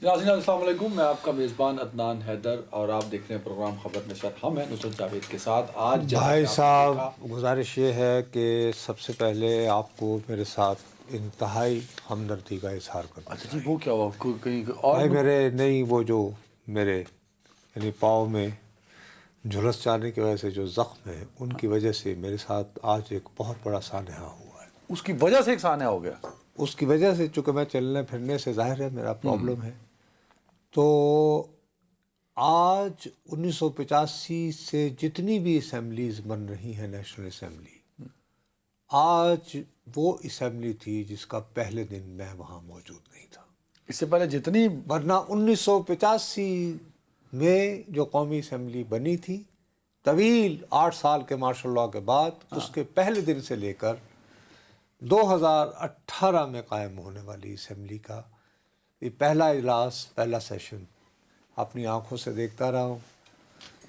ناظرین السلام علیکم، میں آپ کا میزبان عدنان حیدر اور آپ دیکھ رہے ہیں پروگرام خبر نشر. ہم ہیں نصرت جاوید کے ساتھ. آج بھائی صاحب گزارش یہ ہے کہ سب سے پہلے آپ کو میرے ساتھ انتہائی ہمدردی کا اظہار کرنا اچھا جی، چاہیے. وہ کیا ہوا؟ کہیں اور بھائی میرے نہیں، وہ جو میرے یعنی پاؤں میں جھلس جانے کی وجہ سے جو زخم ہے ان کی وجہ سے میرے ساتھ آج ایک بہت بڑا سانحہ ہوا ہے. اس کی وجہ سے ایک سانحہ ہو گیا؟ اس کی وجہ سے چونکہ میں چلنے پھرنے سے ظاہر ہے میرا پرابلم ہے. تو آج 1985 سے جتنی بھی اسمبلیز بن رہی ہیں نیشنل اسمبلی، آج وہ اسمبلی تھی جس کا پہلے دن میں وہاں موجود نہیں تھا. اس سے پہلے جتنی ورنہ 1985 میں جو قومی اسمبلی بنی تھی، طویل 8 سال کے مارشل لاء کے بعد، اس کے پہلے دن سے لے کر 2018 میں قائم ہونے والی اسمبلی کا یہ پہلا اجلاس، پہلا سیشن اپنی آنکھوں سے دیکھتا رہا ہوں.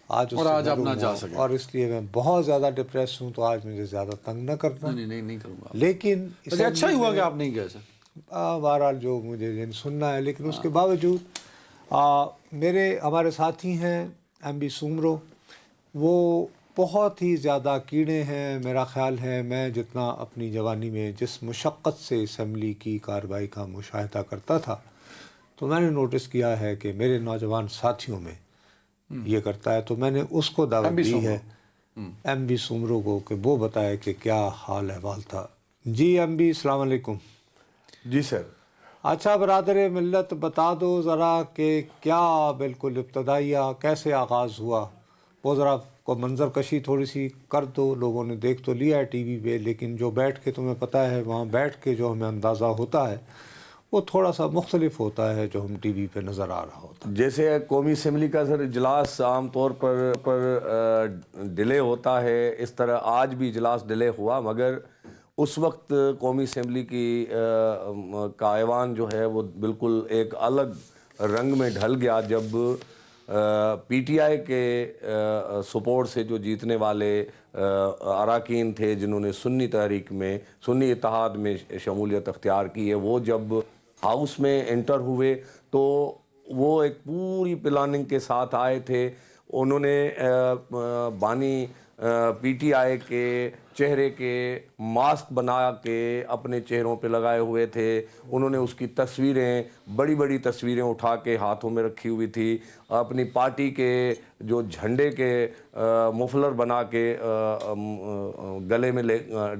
آج اس اور سے آج آپ نہ محروم جا ہوں سکے. اور اس لیے میں بہت زیادہ ڈپریس ہوں. تو آج مجھے زیادہ تنگ نہ کرنا. نہیں کروں گا. لیکن ویسے اچھا ہی ہوا کہ آپ نہیں گئے سر. بہرحال جو مجھے سننا ہے، لیکن اس کے باوجود ہمارے ساتھی ہیں ایم بی سومرو، وہ بہت ہی زیادہ کیڑے ہیں. میرا خیال ہے میں جتنا اپنی جوانی میں جس مشقت سے اسمبلی کی کارروائی کا مشاہدہ کرتا تھا، تو میں نے نوٹس کیا ہے کہ میرے نوجوان ساتھیوں میں یہ کرتا ہے. تو میں نے اس کو دعوت دی ہے، ایم بی سومرو کو، کہ وہ بتائے کہ کیا حال احوال تھا. جی ایم بی السلام علیکم. جی سر. اچھا برادر ملت، بتا دو ذرا کہ کیا بالکل ابتدائیہ کیسے آغاز ہوا. وہ ذرا کو منظر کشی تھوڑی سی کر دو. لوگوں نے دیکھ تو لیا ہے ٹی وی پہ، لیکن جو بیٹھ کے تمہیں پتہ ہے وہاں بیٹھ کے جو ہمیں اندازہ ہوتا ہے وہ تھوڑا سا مختلف ہوتا ہے جو ہم ٹی وی پہ نظر آ رہا ہوتا ہے. جیسے قومی اسمبلی کا سر اجلاس عام طور پر ڈیلے ہوتا ہے، اس طرح آج بھی اجلاس ڈیلے ہوا، مگر اس وقت قومی اسمبلی کا ایوان جو ہے وہ بالکل ایک الگ رنگ میں ڈھل گیا جب پی ٹی آئی کے سپورٹ سے جو جیتنے والے اراکین تھے، جنہوں نے سنی تحریک میں، سنی اتحاد میں شمولیت اختیار کی ہے، وہ جب ہاؤس میں انٹر ہوئے تو وہ ایک پوری پلاننگ کے ساتھ آئے تھے. انہوں نے بانی پی ٹی آئی کے چہرے کے ماسک بنا کے اپنے چہروں پہ لگائے ہوئے تھے. انہوں نے اس کی تصویریں، بڑی بڑی تصویریں اٹھا کے ہاتھوں میں رکھی ہوئی تھی. اپنی پارٹی کے جو جھنڈے کے مفلر بنا کے گلے میں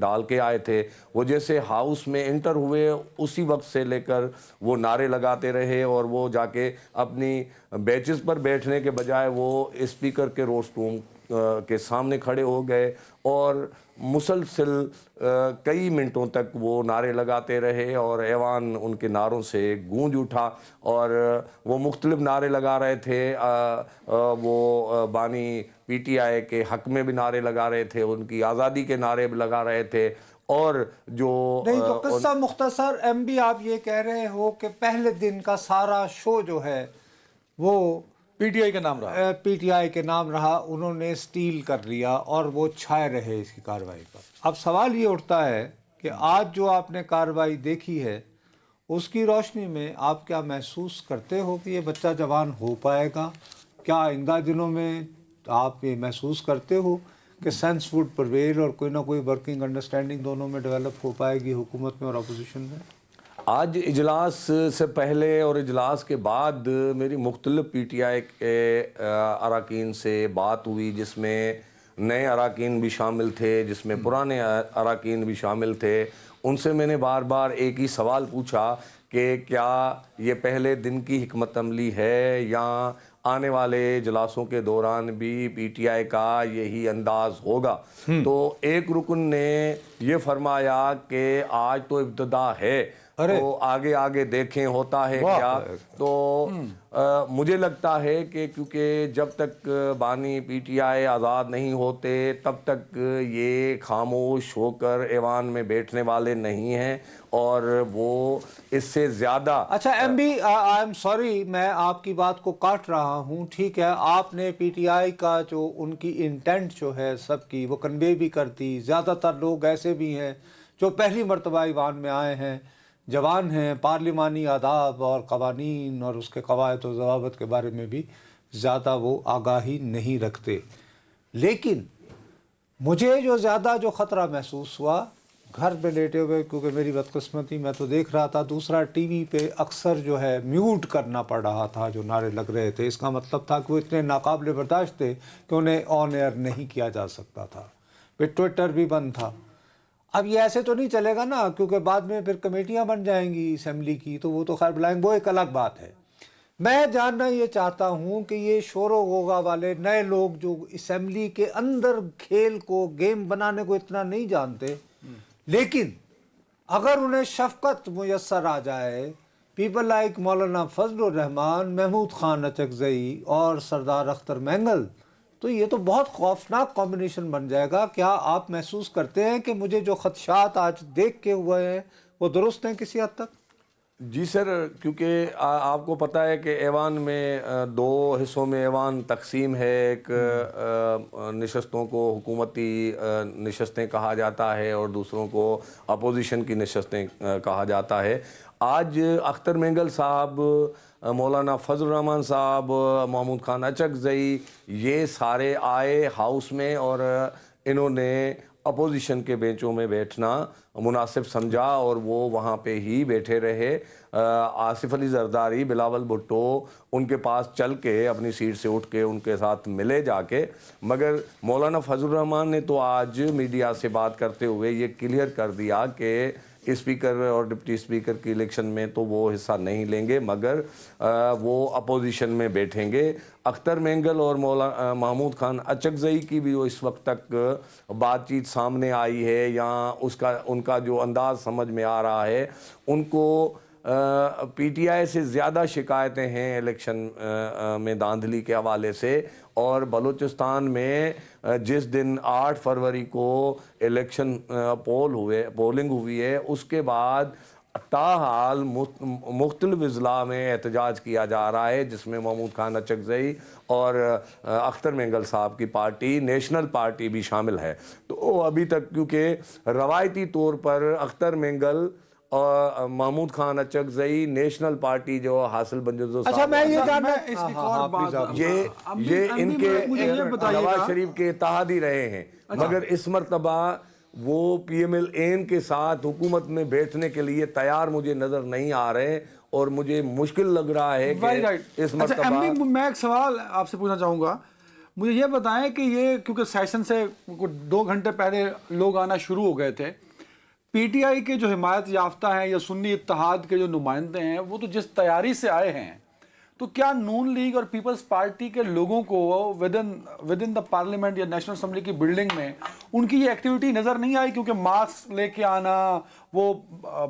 ڈال کے آئے تھے. وہ جیسے ہاؤس میں انٹر ہوئے اسی وقت سے لے کر وہ نعرے لگاتے رہے، اور وہ جا کے اپنی بیچز پر بیٹھنے کے بجائے وہ اسپیکر کے روسٹ روم کے سامنے کھڑے ہو گئے اور مسلسل کئی منٹوں تک وہ نعرے لگاتے رہے، اور ایوان ان کے نعروں سے گونج اٹھا. اور وہ مختلف نعرے لگا رہے تھے. وہ بانی پی ٹی آئی کے حق میں بھی نعرے لگا رہے تھے، ان کی آزادی کے نعرے بھی لگا رہے تھے. اور جو نہیں تو قصہ مختصر ایم بی آپ یہ کہہ رہے ہو کہ پہلے دن کا سارا شو جو ہے وہ پی ٹی آئی کا نام رہا. پی ٹی آئی کے نام رہا. انہوں نے سٹیل کر لیا اور وہ چھائے رہے اس کی کارروائی پر. اب سوال یہ اٹھتا ہے کہ آج جو آپ نے کارروائی دیکھی ہے اس کی روشنی میں آپ کیا محسوس کرتے ہو کہ یہ بچہ جوان ہو پائے گا؟ کیا آئندہ دنوں میں آپ یہ محسوس کرتے ہو کہ سینس وڈ پرویل اور کوئی نہ کوئی ورکنگ انڈرسٹینڈنگ دونوں میں ڈیولپ ہو پائے گی، حکومت میں اور اپوزیشن میں؟ آج اجلاس سے پہلے اور اجلاس کے بعد میری مختلف پی ٹی آئی کے اراکین سے بات ہوئی، جس میں نئے اراکین بھی شامل تھے، جس میں پرانے اراکین بھی شامل تھے. ان سے میں نے بار بار ایک ہی سوال پوچھا کہ کیا یہ پہلے دن کی حکمت عملی ہے یا آنے والے اجلاسوں کے دوران بھی پی ٹی آئی کا یہی انداز ہوگا. تو ایک رکن نے یہ فرمایا کہ آج تو ابتدا ہے، تو آگے دیکھیں ہوتا ہے کیا. تو مجھے لگتا ہے کہ کیونکہ جب تک بانی پی ٹی آئی آزاد نہیں ہوتے تب تک یہ خاموش ہو کر ایوان میں بیٹھنے والے نہیں ہیں، اور وہ اس سے زیادہ. اچھا M B I am sorry, میں آپ کی بات کو کاٹ رہا ہوں. ٹھیک ہے، آپ نے پی ٹی آئی کا جو ان کی انٹینٹ جو ہے سب کی وہ کنوے بھی کرتی. زیادہ تر لوگ ایسے بھی ہیں جو پہلی مرتبہ ایوان میں آئے ہیں، جوان ہیں، پارلیمانی آداب اور قوانین اور اس کے قواعد و ضوابط کے بارے میں بھی زیادہ وہ آگاہی نہیں رکھتے. لیکن مجھے جو خطرہ محسوس ہوا گھر میں لیٹے ہوئے، کیونکہ میری بدقسمتی میں تو دیکھ رہا تھا، دوسرا ٹی وی پہ اکثر جو ہے میوٹ کرنا پڑ رہا تھا جو نعرے لگ رہے تھے. اس کا مطلب تھا کہ وہ اتنے ناقابل برداشت تھے کہ انہیں آن ایئر نہیں کیا جا سکتا تھا. پھر ٹویٹر بھی بند تھا. اب یہ ایسے تو نہیں چلے گا نا، کیونکہ بعد میں پھر کمیٹیاں بن جائیں گی اسمبلی کی، تو وہ تو خیر بلائیں گے، وہ ایک الگ بات ہے. میں جاننا یہ چاہتا ہوں کہ یہ شور و غوغا والے نئے لوگ جو اسمبلی کے اندر کھیل کو گیم بنانے کو اتنا نہیں جانتے، لیکن اگر انہیں شفقت میسر آ جائے، پیپل لائک مولانا فضل الرحمان، محمود خان اچکزئی اور سردار اختر مینگل، تو یہ تو بہت خوفناک کمبینیشن بن جائے گا. کیا آپ محسوس کرتے ہیں کہ مجھے جو خدشات آج دیکھ کے ہوئے ہیں وہ درست ہیں کسی حد تک؟ جی سر، کیونکہ آپ کو پتہ ہے کہ ایوان میں دو حصوں میں ایوان تقسیم ہے. ایک نشستوں کو حکومتی نشستیں کہا جاتا ہے اور دوسروں کو اپوزیشن کی نشستیں کہا جاتا ہے. آج اختر مینگل صاحب، مولانا فضل الرحمان صاحب، محمود خان اچکزئی، یہ سارے آئے ہاؤس میں اور انہوں نے اپوزیشن کے بینچوں میں بیٹھنا مناسب سمجھا اور وہ وہاں پہ ہی بیٹھے رہے. آصف علی زرداری، بلاول بھٹو ان کے پاس چل کے اپنی سیٹ سے اٹھ کے ان کے ساتھ ملے جا کے. مگر مولانا فضل الرحمان نے تو آج میڈیا سے بات کرتے ہوئے یہ کلیئر کر دیا کہ اسپیکر اور ڈپٹی اسپیکر کی الیکشن میں تو وہ حصہ نہیں لیں گے، مگر وہ اپوزیشن میں بیٹھیں گے. اختر مینگل اور محمود خان اچکزئی کی بھی اس وقت تک بات چیت سامنے آئی ہے یا ان کا جو انداز سمجھ میں آ رہا ہے، ان کو پی ٹی آئی سے زیادہ شکایتیں ہیں الیکشن میں دھاندلی کے حوالے سے. اور بلوچستان میں جس دن 8 فروری کو الیکشن پولنگ ہوئی ہے، اس کے بعد تاحال مختلف اضلاع میں احتجاج کیا جا رہا ہے، جس میں محمود خان اچکزئی اور اختر مینگل صاحب کی پارٹی نیشنل پارٹی بھی شامل ہے. تو ابھی تک کیونکہ روایتی طور پر اختر مینگل اور محمود خان اچکزئی نیشنل پارٹی جو حاصل بنجزو صاحب، اچھا میں یہ جاننا اس ایک اور بات، یہ ان کے نواز شریف کے اتحادی رہے ہیں، مگر اس مرتبہ وہ پی ایم ایل این کے ساتھ حکومت میں بیٹھنے کے لیے تیار مجھے نظر نہیں آ رہے، اور مجھے مشکل لگ رہا ہے کہ اس مرتبہ. میں ایک سوال آپ سے پوچھنا چاہوں گا. مجھے یہ بتائیں کہ یہ کیونکہ سیشن سے 2 گھنٹے پہلے لوگ آنا شروع ہو گئے تھے، پی ٹی آئی کے جو حمایت یافتہ ہیں یا سنی اتحاد کے جو نمائندے ہیں، وہ تو جس تیاری سے آئے ہیں، تو کیا نون لیگ اور پیپلز پارٹی کے لوگوں کو ود ان دا پارلیمنٹ یا نیشنل اسمبلی کی بلڈنگ میں ان کی یہ ایکٹیویٹی نظر نہیں آئی؟ کیونکہ ماسک لے کے آنا، وہ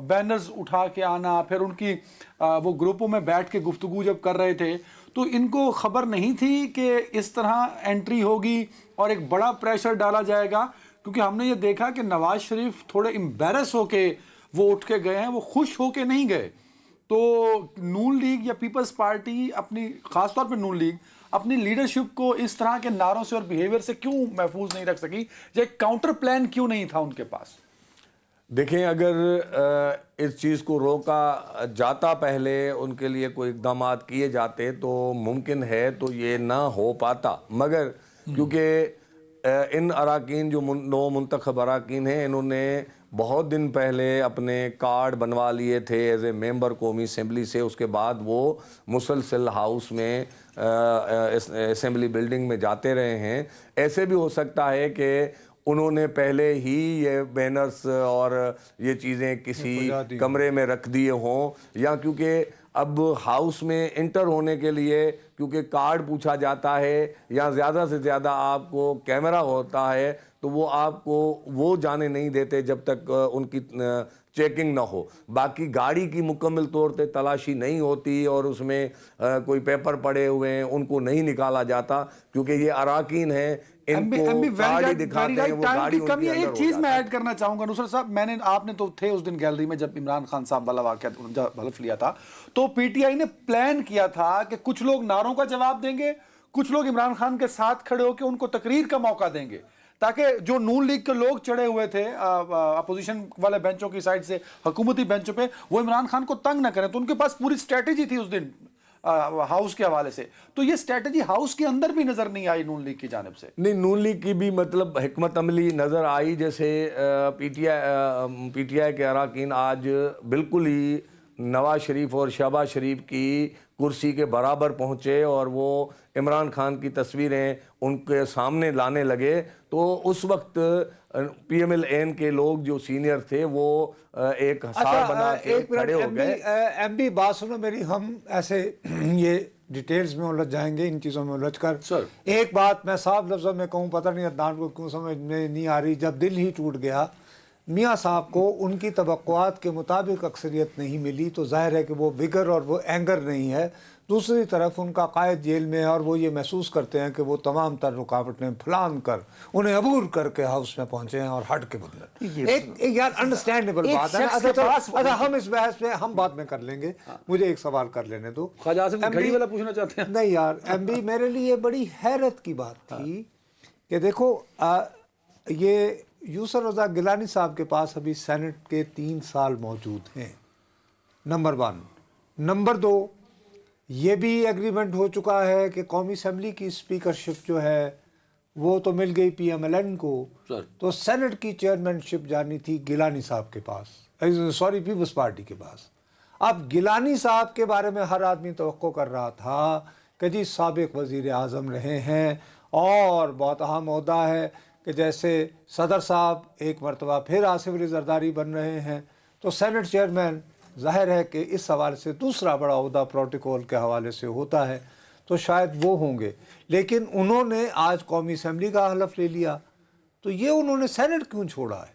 بینرز اٹھا کے آنا، پھر ان کی وہ گروپوں میں بیٹھ کے گفتگو جب کر رہے تھے، تو ان کو خبر نہیں تھی کہ اس طرح انٹری ہوگی اور ایک بڑا پریشر ڈالا جائے گا؟ کیونکہ ہم نے یہ دیکھا کہ نواز شریف تھوڑے امبیرس ہو کے وہ اٹھ کے گئے ہیں، وہ خوش ہو کے نہیں گئے. تو نون لیگ یا پیپلز پارٹی اپنی، خاص طور پہ نون لیگ، اپنی لیڈرشپ کو اس طرح کے نعروں سے اور بیہیویئر سے کیوں محفوظ نہیں رکھ سکی؟ یا ایک کاؤنٹر پلان کیوں نہیں تھا ان کے پاس؟ دیکھیں، اگر اس چیز کو روکا جاتا، پہلے ان کے لیے کوئی اقدامات کیے جاتے تو ممکن ہے تو یہ نہ ہو پاتا. مگر کیونکہ ان اراکین جو نو منتخب اراکین ہیں، انہوں نے بہت دن پہلے اپنے کارڈ بنوا لیے تھے ایز اے ممبر قومی اسمبلی سے. اس کے بعد وہ مسلسل ہاؤس میں اسمبلی بلڈنگ میں جاتے رہے ہیں. ایسے بھی ہو سکتا ہے کہ انہوں نے پہلے ہی یہ بینرز اور یہ چیزیں کسی کمرے میں رکھ دیے ہوں، یا کیونکہ اب ہاؤس میں انٹر ہونے کے لیے کیونکہ کارڈ پوچھا جاتا ہے یا زیادہ سے زیادہ آپ کو کیمرہ ہوتا ہے، تو وہ آپ کو وہ جانے نہیں دیتے جب تک ان کی چیکنگ نہ ہو. باقی گاڑی کی مکمل طور پہ تلاشی نہیں ہوتی اور اس میں کوئی پیپر پڑے ہوئے ہیں، ان کو نہیں نکالا جاتا، کیونکہ یہ اراکین ہیں، ان کو گاڑی دکھاتے ہیں، وہ گاڑی ان کے اندر ہو ایک چیز میں جاتا ہے. ایڈ کرنا چاہوں گا نصرت صاحب، آپ نے تو تھے اس دن گیلری میں جب عمران خان صاحب والا واقعہ حلف لیا تھا، تو پی ٹی آئی نے پلان کیا تھا کہ کچھ لوگ نعروں کا جواب دیں گے، کچھ لوگ عمران خان کے ساتھ کھڑے ہو کے ان کو تقریر کا موقع دیں گے. تاکہ جو نون لیگ کے لوگ چڑھے ہوئے تھے اپوزیشن والے بینچوں کی سائڈ سے حکومتی بینچوں پہ وہ عمران خان کو تنگ نہ کریں. تو ان کے پاس پوری اسٹریٹجی تھی اس دن ہاؤس کے حوالے سے, تو یہ اسٹریٹجی ہاؤس کے اندر بھی نظر نہیں آئی نون لیگ کی جانب سے. نہیں, نون لیگ کی بھی مطلب حکمت عملی نظر آئی. جیسے پی ٹی آئی کے اراکین آج بالکل ہی نواز شریف اور شہباز شریف کی کرسی کے برابر پہنچے اور وہ عمران خان کی تصویریں ان کے سامنے لانے لگے. تو اس وقت پی ایم ایل این کے لوگ جو سینئر تھے وہ ایک حصار بنا کے کھڑے ہو گئے. ایم بی بات سنو میری, ہم ایسے یہ ڈیٹیلز میں الجھ جائیں گے ان چیزوں میں الجھ کر. ایک بات میں صاف لفظوں میں کہوں, پتہ نہیں عدنان کو کیوں سمجھ میں نہیں آ رہی, جب دل ہی ٹوٹ گیا میاں صاحب کو ان کی توقعات کے مطابق اکثریت نہیں ملی تو ظاہر ہے کہ وہ وگر اور وہ اینگر نہیں ہے. دوسری طرف ان کا قائد جیل میں ہے اور وہ یہ محسوس کرتے ہیں کہ وہ تمام تر رکاوٹیں پھلانگ کر انہیں عبور کر کے ہاؤس میں پہنچے ہیں اور ہٹ کے بدلے. ایک یار انڈرسٹینڈیبل بات ہے. اچھا ہم اس بحث میں ہم بعد میں کر لیں گے, مجھے ایک سوال کر لینے دو. خواجہ آصف گھڑی والا پوچھنا چاہتے ہیں. نہیں یار, ایم بی میرے لیے بڑی حیرت کی بات تھی کہ دیکھو یہ یوسف رضا گیلانی صاحب کے پاس ابھی سینٹ کے 3 سال موجود ہیں, نمبر 1. نمبر 2, یہ بھی ایگریمنٹ ہو چکا ہے کہ قومی اسمبلی کی اسپیکرشپ جو ہے وہ تو مل گئی پی ایم ایل این کو, تو سینٹ کی چیئرمین شپ جانی تھی گیلانی صاحب کے پاس, سوری پیپلز پارٹی کے پاس. اب گیلانی صاحب کے بارے میں ہر آدمی توقع کر رہا تھا کہ جی سابق وزیر اعظم رہے ہیں اور بہت اہم عہدہ ہے, کہ جیسے صدر صاحب ایک مرتبہ پھر آصف علی زرداری بن رہے ہیں, تو سینٹ چیئرمین ظاہر ہے کہ اس حوالے سے دوسرا بڑا عہدہ پروٹوکول کے حوالے سے ہوتا ہے, تو شاید وہ ہوں گے. لیکن انہوں نے آج قومی اسمبلی کا حلف لے لیا, تو یہ انہوں نے سینٹ کیوں چھوڑا ہے؟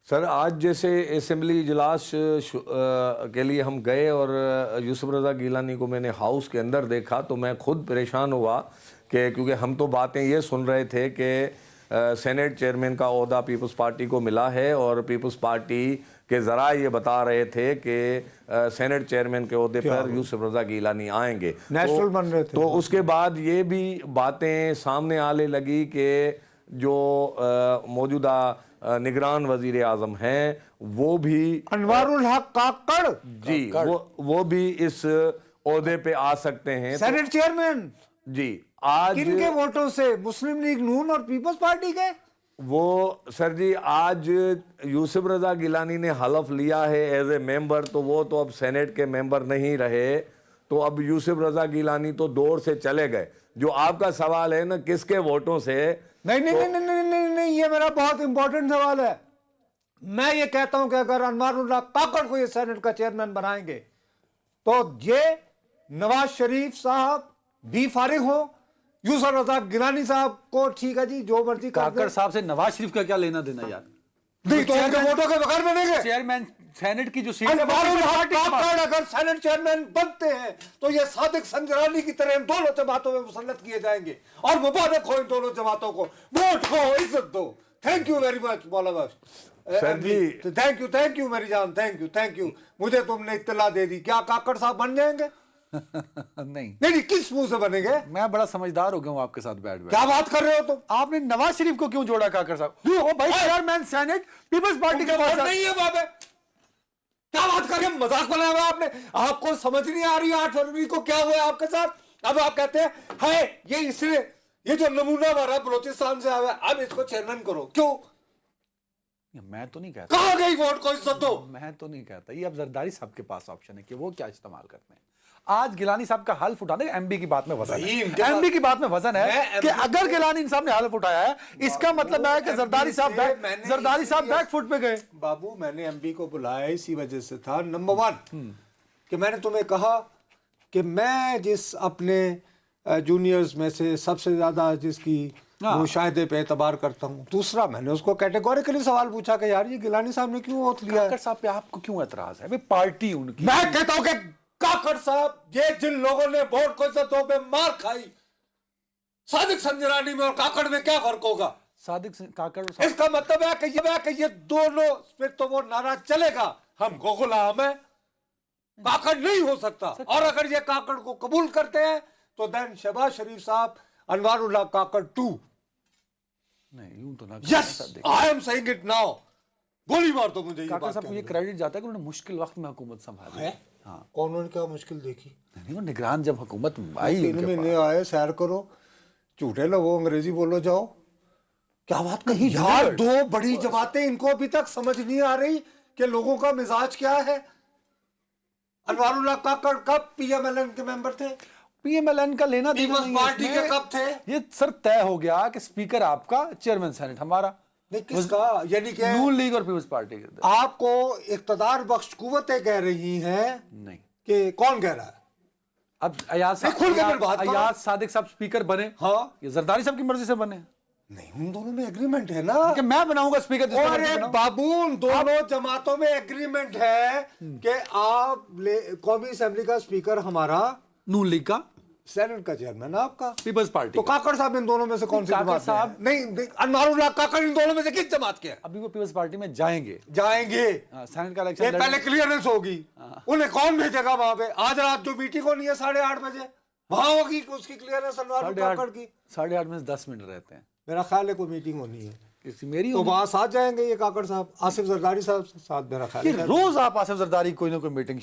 سر آج جیسے اسمبلی اجلاس کے لیے ہم گئے اور یوسف رضا گیلانی کو میں نے ہاؤس کے اندر دیکھا تو میں خود پریشان ہوا کہ کیونکہ ہم تو باتیں یہ سن رہے تھے کہ سینٹ چیئرمین کا عہدہ پیپلز پارٹی کو ملا ہے اور پیپلز پارٹی کے ذرائع یہ بتا رہے تھے کہ سینٹ چیئرمین کے عہدے پر یوسف رضا گیلانی آئیں گے, نیشنل بن رہے تھے. تو اس کے بعد یہ بھی باتیں سامنے آنے لگی کہ جو موجودہ نگران وزیر اعظم ہیں وہ بھی انوار الحق کاکڑ, جی وہ بھی اس عہدے پہ آ سکتے ہیں. سینٹ چیئرمین جی آج کن کے ووٹوں سے؟ مسلم لیگ نون اور پیپلز پارٹی کے. وہ سر جی آج یوسف رضا گیلانی نے حلف لیا ہے ایز اے ممبر, تو وہ تو اب سینٹ کے ممبر نہیں رہے, تو اب یوسف رضا گیلانی تو دور سے چلے گئے. جو آپ کا سوال ہے نا کس کے ووٹوں سے, نہیں, یہ میرا بہت امپورٹنٹ سوال ہے. میں یہ کہتا ہوں کہ اگر انوار اللہ کاکڑ کو یہ سینٹ کا چیئرمین بنائیں گے تو یہ نواز شریف صاحب بھی فارغ ہو, یوسف رضا گیلانی صاحب کو ٹھیک ہے جی جو مرضی کر دیں. کاکڑ صاحب سے نواز شریف کا کیا لینا دینا یار؟ نہیں تو ان کے ووٹوں کے بغیر بنیں گے چیئرمین سینٹ کی جو سیٹ ہے انوار الحق کاکڑ اگر سینٹ چیئرمین بنتے ہیں تو یہ صادق سنجرانی کی طرح ان دونوں جماعتوں میں مسلط کیے جائیں گے, اور مبارک ہو ان دونوں جماعتوں کو, ووٹ کو عزت دو. تھینک یو ویری مچ مولا بخش, تھینک یو میری جان, تھینک یو. مجھے تم نے اطلاع دے دی. کیا کاکڑ صاحب بن جائیں گے؟ نہیں کس منہ سے بنیں گے؟ میں بڑا سمجھدار ہو گیا ہوں آپ کے ساتھ بیٹھ کیا بات کر رہے ہو تم؟ آپ نے نواز شریف کو کیوں جوڑا کاکڑ صاحب؟ وہ بھائی چیئرمین سینٹ پیپلز پارٹی کا ووٹ نہیں ہے وہاں پہ. کیا بات کر رہے ہیں؟ مذاق بنایا ہوا آپ نے. آپ کو سمجھ نہیں آ رہی 8 فروری کو کیا ہوا آپ کے ساتھ؟ اب آپ کہتے ہیں یہ اس لیے یہ جو نمونہ ہمارا بلوچستان سے آیا اب اس کو چیئرمین کرو. کیوں؟ میں تو نہیں کہتا. کہاں گئی ووٹ کو عزت دو. میں تو نہیں کہتا. یہ اب زرداری صاحب کے پاس آپشن ہے کہ وہ کیا استعمال کرتے ہیں. آج گیلانی صاحب کا حلف اٹھانے ایم بی کی بات میں وزن ہے, ایم بی کی بات میں وزن ہے کہ اگر گیلانی صاحب نے حلف اٹھایا ہے اس کا مطلب ہے کہ زرداری صاحب بیک فٹ پہ گئے. بابو میں نے ایم بی کو بلایا اسی وجہ سے تھا, نمبر 1 کہ میں نے تمہیں کہا کہ میں جس اپنے جونیئرز میں سے سب سے زیادہ جس کی مشاہدے پہ اعتبار کرتا ہوں. دوسرا میں نے اس کو کیٹیگوریکلی سوال پوچھا کہ یار یہ گیلانی صاحب نے کیوں ووٹ لیا ہے؟ کاکڑ صاحب پہ آپ کو کیوں اعتراض ہے؟ پارٹی ان کی. میں کہتا ہوں کہ کاکڑ صاحب یہ جن لوگوں نے ووٹ کو عزتوں پہ مار کھائی, صادق سنجرانی میں اور کاکڑ میں کیا فرق ہوگا؟ صادق کاکڑ اس کا مطلب ہے کہ یہ دونوں پھر تو وہ نعرہ چلے گا ہم کو غلام ہیں, کاکڑ نہیں ہو سکتا. اور اگر یہ کاکڑ کو قبول کرتے ہیں تو دین شہباز شریف صاحب انوار اللہ کاکڑ 2. نہیں یوں تو نہ yes I am seeing it now. گولی مار دو مجھے. یہ کاکڑ بات صاحب مجھے کریڈٹ جاتا ہے کہ انہوں نے مشکل وقت میں حکومت سنبھالی ہے. ہاں کون نے کیا مشکل دیکھی؟ نہیں وہ نگران جب حکومت آئی 3 مہینے آئے, سیر کرو, جھوٹے لوگو, انگریزی بولو, جاؤ. کیا بات کہی یار. 2 بڑی جماعتیں, ان کو ابھی تک سمجھ نہیں آ رہی کہ لوگوں کا مزاج کیا ہے. انوار اللہ کاکڑ کب پی ایم ایل این کے ممبر تھے؟ پی ایم ایل این کا لینا دینا پیپلز نہیں ہے پارٹی اس کے میں. کب تھے؟ یہ سر طے ہو گیا کہ اسپیکر آپ کا, چیئرمین سینٹ ہمارا. نہیں کس کا؟ یعنی کہ نون لیگ اور پیپلز پارٹی کے. آپ کو اقتدار بخش قوتیں کہہ رہی ہیں نہیں کہ کون کہہ رہا ہے؟ اب ایاز کھل کے پھر بات کرو. ایاز صادق صاحب اسپیکر بنے, ہاں یہ زرداری صاحب کی مرضی سے بنے نہیں, ان دونوں میں ایگریمنٹ ہے نا کہ میں بناؤں گا اسپیکر. اور بابو ان دونوں جماعتوں میں ایگریمنٹ ہے کہ آپ قومی اسمبلی کا اسپیکر ہمارا, نون لیگ کا, سینٹ کا چیئرمین آپ کا, پیپلز پارٹی. تو کاکڑ صاحب ان دونوں میں سے کون سی کاکڑ جماعت صاحب نہیں, انوار اللہ کاکڑ ان دونوں میں سے کس جماعت کے ہیں؟ ابھی وہ پیپلز پارٹی میں جائیں گے. جائیں گے. سینٹ کا یہ الیکشن پہلے کلیئرنس ہوگی. انہیں کون بھیجے گا وہاں پہ؟ آج رات جو میٹنگ ہونی ہے 8:30 بجے, وہاں ہوگی اس کی کلیئرنس انوار کاکڑ کی. 8:30 میں 10 منٹ رہتے ہیں. میرا خیال ہے کوئی میٹنگ ہونی ہے میری تو وہاں ساتھ جائیں گے یہ کاکڑ صاحب, آصف زرداری صاحب ساتھ. میرا خیال ہے روز آپ آصف زرداری کوئی نہ کوئی میٹنگ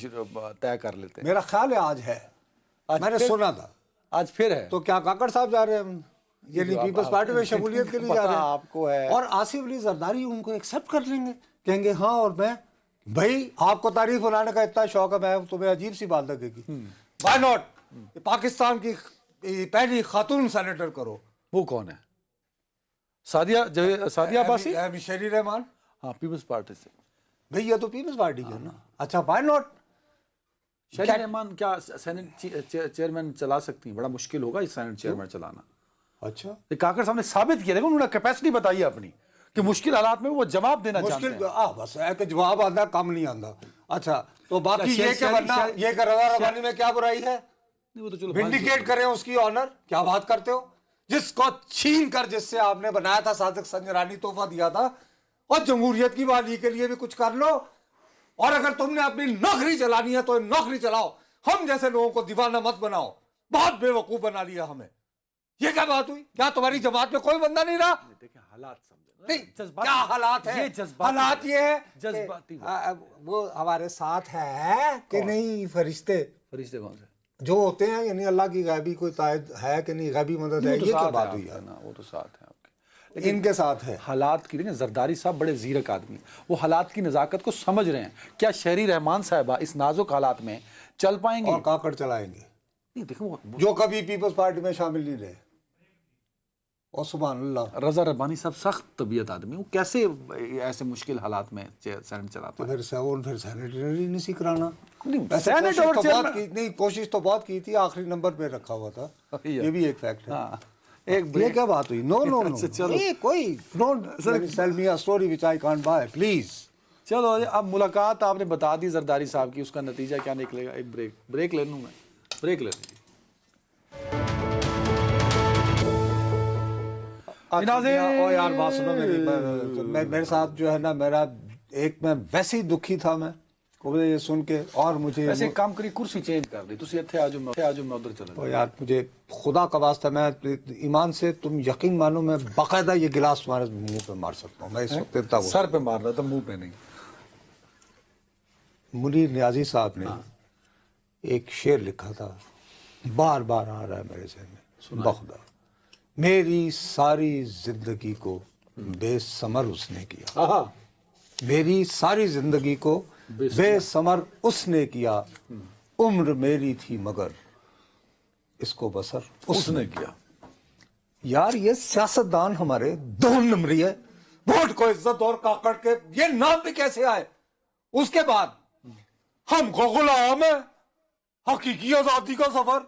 طے کر لیتے ہیں. میرا خیال ہے آج ہے, میں نے سنا تھا. آج پھر ہے تو کیا کاکڑ صاحب جا رہے ہیں یعنی پیپلز پارٹی میں شمولیت کے لیے جا رہے ہیں؟ آپ کو ہے. اور آصف علی زرداری ان کو ایکسیپٹ کر لیں گے, کہیں گے ہاں. اور میں بھائی آپ کو تعریف بنانے کا اتنا شوق ہے, میں تمہیں عجیب سی بات لگے گی, وائی ناٹ پاکستان کی پہلی خاتون سینیٹر کرو. وہ کون ہے؟ سعدیہ عباسی, شیری رحمان. ہاں پیپلز پارٹی سے. بھئی یہ تو پیپلز پارٹی ہے نا. اچھا وائی ناٹ. شیری رحمان کیا سینٹ چیئرمین چلا سکتی ہیں؟ بڑا مشکل ہوگا اس سینٹ چیئرمین چلانا. اچھا کاکڑ صاحب نے ثابت کیا, دیکھو انہوں نے کیپیسٹی بتائی اپنی کہ مشکل حالات میں وہ جواب دینا چاہتے ہیں. بس ہے کہ جواب آتا کم نہیں آتا. اچھا تو باقی یہ کہ ورنہ یہ کہ رضا ربانی میں کیا برائی ہے؟ وہ تو چلو ونڈیکیٹ کریں اس کی آنر. کیا بات کرتے ہو؟ جس کو چھین کر جس سے آپ نے بنایا تھا, صادق سنجرانی تحفہ دیا تھا, اور جمہوریت کی بحالی کے لیے بھی کچھ کر لو. اور اگر تم نے اپنی نوکری چلانی ہے تو نوکری چلاؤ, ہم جیسے لوگوں کو دیوانہ مت بناؤ. بہت بے وقوف بنا لیا ہمیں. یہ کیا بات ہوئی؟ کیا تمہاری جماعت میں کوئی بندہ نہیں رہا؟ دیکھیں حالات سمجھے نہیں, کیا حالات ہیں؟ حالات یہ ہے جذباتی وہ ہمارے ساتھ ہے کہ نہیں. فرشتے کون سے جو ہوتے ہیں, یعنی اللہ کی غیبی کوئی تائید ہے کہ نہیں, غیبی مدد ہے, یہ کیا بات ہوئی ہے؟ وہ تو ساتھ ہے آپ کے, ان کے ساتھ ہے. حالات کی. دیکھیں زرداری صاحب بڑے زیرک آدمی, وہ حالات کی نزاکت کو سمجھ رہے ہیں. کیا شہری رحمان صاحبہ اس نازک حالات میں چل پائیں گے؟ اور کاکڑ چلائیں گے نہیں. دیکھو جو کبھی پیپلز پارٹی میں شامل نہیں رہے. اور سبحان اللہ, رضا ربانی صاحب سخت طبیعت آدمی, وہ کیسے ایسے مشکل حالات میں سینٹ چلاتے ہیں؟ پھر سینیٹری نہیں سی کرانا. سینٹ اور نہیں, کوشش تو بہت کی تھی, آخری نمبر پہ رکھا ہوا تھا. یہ بھی ایک فیکٹ ہے. یہ کیا بات ہوئی؟ نو نو نو, کوئی don't tell me a story which I can't buy please. چلو اب ملاقات آپ نے بتا دی زرداری صاحب کی, اس کا نتیجہ کیا نکلے گا؟ ایک بریک لے لوں میں, بریک لے لیں. یار بات سنو میری, میرے ساتھ جو ہے نا, میرا ایک میں ویسے ہی دکھی تھا میں یہ سن کے, اور مجھے ویسے کام کری کرسی چینج کر دی, تسی اتھے آجو میں ادھر چلا. یار مجھے خدا کا واسطہ, میں ایمان سے تم یقین مانو, میں باقاعدہ یہ گلاس تمہارے منہ پہ مار سکتا ہوں. میں اس وقت اتنا سر پہ مار رہا تھا, منہ پہ نہیں. منیر نیازی صاحب نے ایک شعر لکھا تھا, بار بار آ رہا ہے میرے ذہن میں, بخدا میری ساری زندگی کو بے ثمر اس نے کیا, میری ساری زندگی کو بے ثمر اس نے کیا, عمر میری تھی مگر اس کو بسر اس نے کیا. یار یہ سیاستدان ہمارے 2 نمبری ہے, ووٹ کو عزت اور کاکڑ کے یہ نام بھی کیسے آئے. اس کے بعد ہم کو غلام ہے, حقیقی آزادی کا سفر.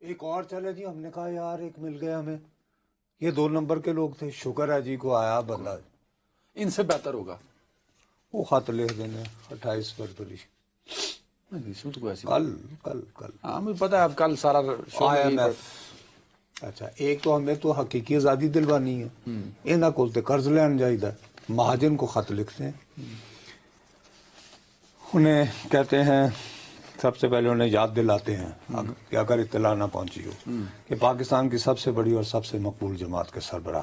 ایک اور چلے جی, ہم نے کہا یار ایک مل گیا ہمیں, یہ 2 نمبر کے لوگ تھے, شکر ہے جی کو آیا بندہ, ان سے بہتر ہوگا. وہ خط لکھ دینا 28 فروری کل. ہاں مجھے پتا ہے اب کل سارا IMF. اچھا ایک تو ہمیں تو حقیقی آزادی دلوانی ہے, یہاں کو قرض لین جائیے, مہاجن کو خط لکھتے ہیں, انہیں کہتے ہیں, سب سے پہلے انہیں یاد دلاتے ہیں کہ اگر اطلاع نہ پہنچی ہو کہ پاکستان کی سب سے بڑی اور سب سے مقبول جماعت کے سربراہ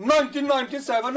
1997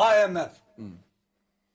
IMF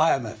IMF।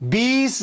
$20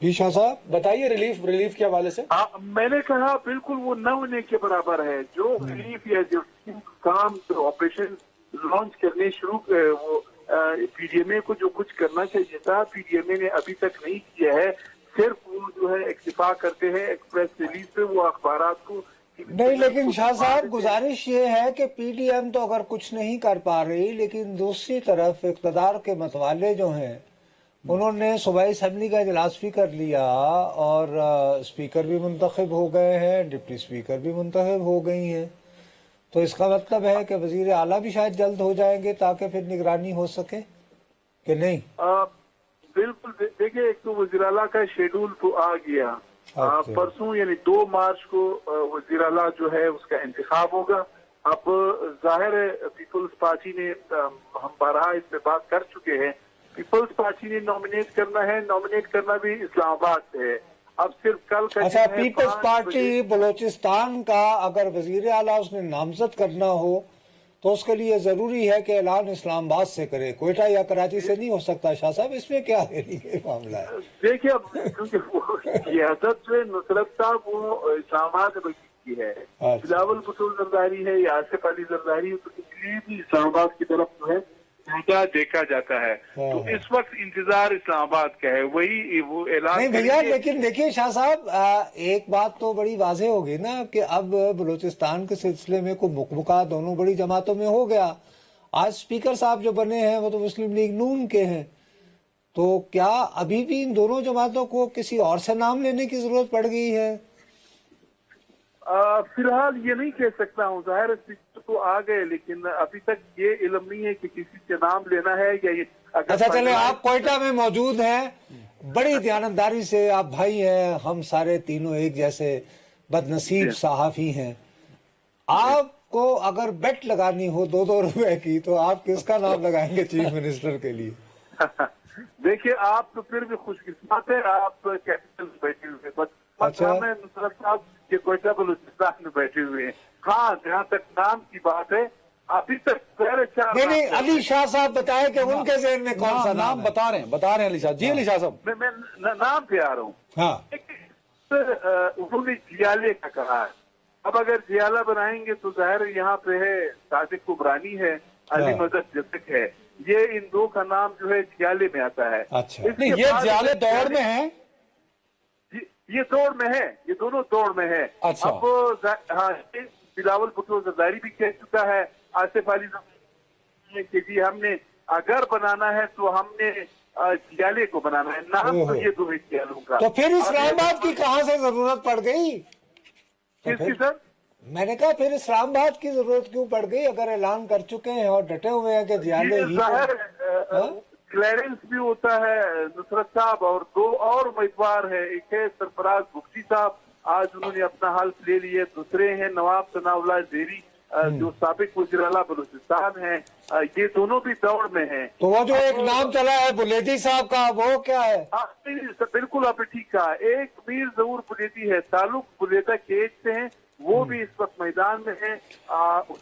جی شاہ صاحب بتائیے ریلیف کے حوالے سے. میں نے کہا بالکل وہ نہ ہونے کے برابر ہے. جو ریلیف یا جو کام آپریشن لانچ کرنے شروع وہ پی ڈی ایم اے کو جو کچھ کرنا چاہیے تھا پی ڈی ایم اے نے ابھی تک نہیں کیا ہے. صرف وہ جو ہے اکتفا کرتے ہیں ایکسپریس ریلیز پہ، وہ اخبارات کو نہیں. لیکن شاہ صاحب گزارش یہ ہے کہ پی ڈی ایم تو اگر کچھ نہیں کر پا رہی، لیکن دوسری طرف اقتدار کے متوالے جو ہیں انہوں نے صوبائی اسمبلی کا اجلاس بھی کر لیا اور اسپیکر بھی منتخب ہو گئے ہیں، ڈپٹی اسپیکر بھی منتخب ہو گئی ہیں. تو اس کا مطلب ہے کہ وزیر اعلیٰ بھی شاید جلد ہو جائیں گے تاکہ پھر نگرانی ہو سکے کہ نہیں؟ بالکل. دیکھیں، ایک تو وزیر اعلیٰ کا شیڈول تو آ گیا. پرسوں یعنی 2 مارچ کو وزیر اعلیٰ جو ہے اس کا انتخاب ہوگا. اب ظاہر ہے پیپلز پارٹی نے، ہم بارہا اس پہ بات کر چکے ہیں، پیپلز پارٹی نے نامنیٹ کرنا ہے. نامنیٹ کرنا بھی اسلام آباد سے ہے. اب صرف کل کا اچھا، پیپلز پارٹی بلوچستان کا اگر وزیر اعلیٰ اس نے نامزد کرنا ہو تو اس کے لیے ضروری ہے کہ اعلان اسلام آباد سے کرے، کوئٹہ یا کراچی سے نہیں ہو سکتا. شاہ صاحب اس میں کیا ہے معاملہ ہے؟ دیکھیے، اب کیونکہ وہ ریاست جو ہے نصرت صاحب وہ اسلام آباد کی ہے، بلاول بھٹو زرداری ہے یا آصف علی زرداری، تو اس لیے بھی اسلام آباد کی طرف جو ہے دیکھا جاتا ہے. تو اس وقت انتظار اسلام آباد کا ہے، وہی وہ اعلان نہیں بھیا. لیکن دیکھیے شاہ صاحب، ایک بات تو بڑی واضح ہوگی نا کہ اب بلوچستان کے سلسلے میں کوئی مکمکا دونوں بڑی جماعتوں میں ہو گیا. آج اسپیکر صاحب جو بنے ہیں وہ تو مسلم لیگ نون کے ہیں. تو کیا ابھی بھی ان دونوں جماعتوں کو کسی اور سے نام لینے کی ضرورت پڑ گئی ہے؟ فی الحال یہ نہیں کہہ سکتا ہوں. ظاہر اسپیکر تو آ گئے، لیکن ابھی تک یہ علم نہیں ہے کہ کسی سے نام لینا ہے یا یہ. اچھا چلے، آپ کوئٹہ میں موجود ہیں، بڑی دیانتداری سے آپ بھائی ہیں، ہم سارے تینوں ایک جیسے بد نصیب صحافی ہیں. آپ کو اگر بیٹ لگانی ہو 2 روپے کی تو آپ کس کا نام لگائیں گے چیف منسٹر کے لیے؟ دیکھیے، آپ تو پھر بھی خوش قسمت ہے، آپ کیپٹل میں بیٹھے ہوئے. بس ہم ہیں نصرت صاحب کے کوئٹہ بلوچستان میں بیٹھے ہوئے ہیں. ہاں، جہاں تک نام کی بات ہے ابھی تک نہیں علی شاہ صاحب بتائیں کہ ان کے ذہن میں کون سا نام بتا رہے ہیں علی شاہ. جی علی شاہ صاحب، میں نام پہ آ رہا ہوں. ہاں، انہوں نے جیالے کا کہا ہے. اب اگر جیالہ بنائیں گے تو ظاہر یہاں پہ ہے صادق کبرانی ہے، علی مدد جسک ہے. یہ ان دو کا نام جو ہے جیالے میں آتا ہے. اچھا نہیں، یہ جیالے دوڑ میں ہیں. یہ دوڑ میں ہے، یہ دونوں دوڑ میں ہے. اچھا. اب ہاں، بلاول بھٹو زرداری بھی کہہ چکا ہے، آصف علی کہ جی ہم نے اگر بنانا ہے تو ہم نے جیالے کو بنانا ہے. نام تو یہ دو جیالوں کا. تو پھر اسلام آباد کی کہاں سے ضرورت پڑ گئی؟ کس کی سر؟ میں نے کہا پھر اسلام آباد کی ضرورت کیوں پڑ گئی اگر اعلان کر چکے ہیں اور ڈٹے ہوئے ہیں کہ جیالے ہی کلیئرنس بھی ہوتا ہے. نصرت صاحب اور 2 اور امیدوار ہیں. ایک ہے سرفراز بخشی صاحب، آج انہوں نے اپنا حلف لے لیے. دوسرے ہیں نواب ثناء اللہ زیری جو سابق وزیر اعلیٰ بلوچستان ہیں. یہ دونوں بھی دوڑ میں ہیں. تو وہ جو ایک نام چلا ہے بلیدی صاحب کا، وہ کیا ہے؟ بالکل آپ نے ٹھیک کہا. ایک میر ظہور بلیدی ہے، تعلق بلیدہ کے ایج سے ہیں، وہ بھی اس وقت میدان میں ہیں.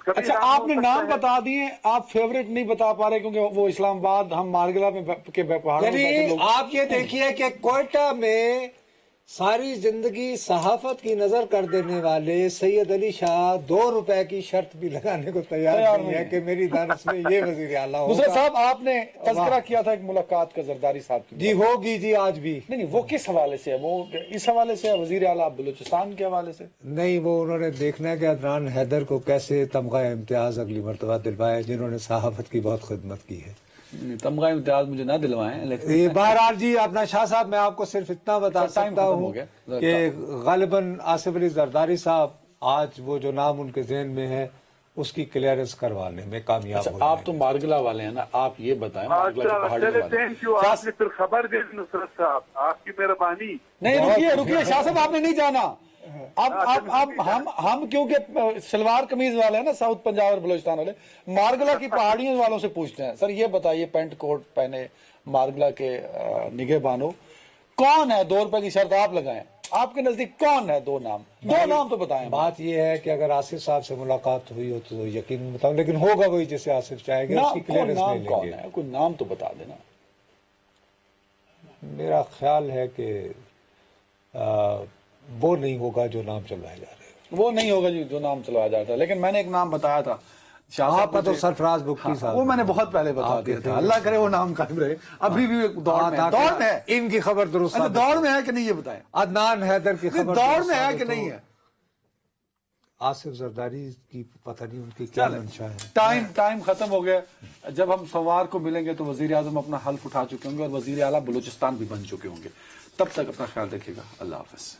اچھا، آپ نے نام بتا دیے، آپ فیوریٹ نہیں بتا پا رہے کیونکہ وہ اسلام آباد ہم مارگلا میں کے پہاڑوں میں یعنی آپ یہ دیکھیے کہ کوئٹہ میں ساری زندگی صحافت کی نظر کر دینے والے سید علی شاہ 2 روپے کی شرط بھی لگانے کو تیار نہیں ہے کہ میری دانش میں یہ وزیر اعلیٰ ہوگا. نصرت صاحب، آپ نے تذکرہ کیا تھا ایک ملاقات کا زرداری صاحب کی. جی ہوگی جی، آج بھی. نہیں، وہ کس حوالے سے ہے؟ وہ اس حوالے سے ہے وزیر اعلیٰ بلوچستان کے حوالے سے؟ نہیں، وہ انہوں نے دیکھنا ہے کہ عدنان حیدر کو کیسے تمغہ امتیاز اگلی مرتبہ دلوائے، جنہوں نے صحافت کی بہت خدمت کی ہے. تمغہ امتیاز مجھے نہ دلوائیں، لیکن بہرحال جی اپنا شاہ صاحب، میں آپ کو صرف اتنا بتا سکتا ہوں کہ غالباً آصف علی زرداری صاحب آج وہ جو نام ان کے ذہن میں ہے اس کی کلیئرنس کروانے میں کامیاب ہو جائیں گے. آپ تو مارگلا والے ہیں نا، آپ یہ بتائیں مارگلا کے پہاڑی والے. آپ نے پھر خبر دے دی نصرت صاحب، آپ کی مہربانی. نہیں، رکیے شاہ صاحب، آپ نے نہیں جانا. اب ہم کیونکہ شلوار قمیض والے ہیں نا، ساؤتھ پنجاب اور بلوچستان والے، مارگلا کی پہاڑیوں والوں سے پوچھتے ہیں. سر یہ بتائیے، پینٹ کوٹ پہنے مارگلا کے نگہ بانو، کون ہے 2 روپے کی شرط آپ لگائیں؟ آپ کے نزدیک کون ہے؟ 2 نام تو بتائیں. بات یہ ہے کہ اگر آصف صاحب سے ملاقات ہوئی ہو تو یقین بتاؤں، لیکن ہوگا وہی جسے آصف چاہے گا، اس کی کلیئرنس نہیں لیں گے. کوئی نام تو بتا دینا. میرا خیال ہے کہ وہ نہیں ہوگا جو نام چلوائے جا رہے ہیں. وہ نہیں ہوگا جی جو نام چلوایا جاتا ہے. لیکن میں نے ایک نام بتایا تھا شاہ صاحب آپ کا تو مجھے- سرفراز بکھی صاحب. وہ میں نے بہت پہلے بتا دیا تھا. اللہ کرے وہ نام قائم رہے. ابھی بھی دوڑ میں ہے. دوڑ میں ہے. ان کی خبر درست اچھا ثابت دوڑ ہے. میں ہے کہ نہیں یہ بتائیں. عدنان حیدر کی خبر دوڑ درست میں ہے ثابت کہ ہو. نہیں ہے. آصف زرداری کی پتہ نہیں ان کی کیا منشا ہے. ٹائم ختم ہو گیا. جب ہم سوار کو ملیں گے تو وزیر اعظم اپنا حلف اٹھا چکے ہوں گے اور وزیر اعلیٰ بلوچستان بھی بن چکے ہوں گے. تب تک اپنا خیال رکھیے گا. اللہ حافظ.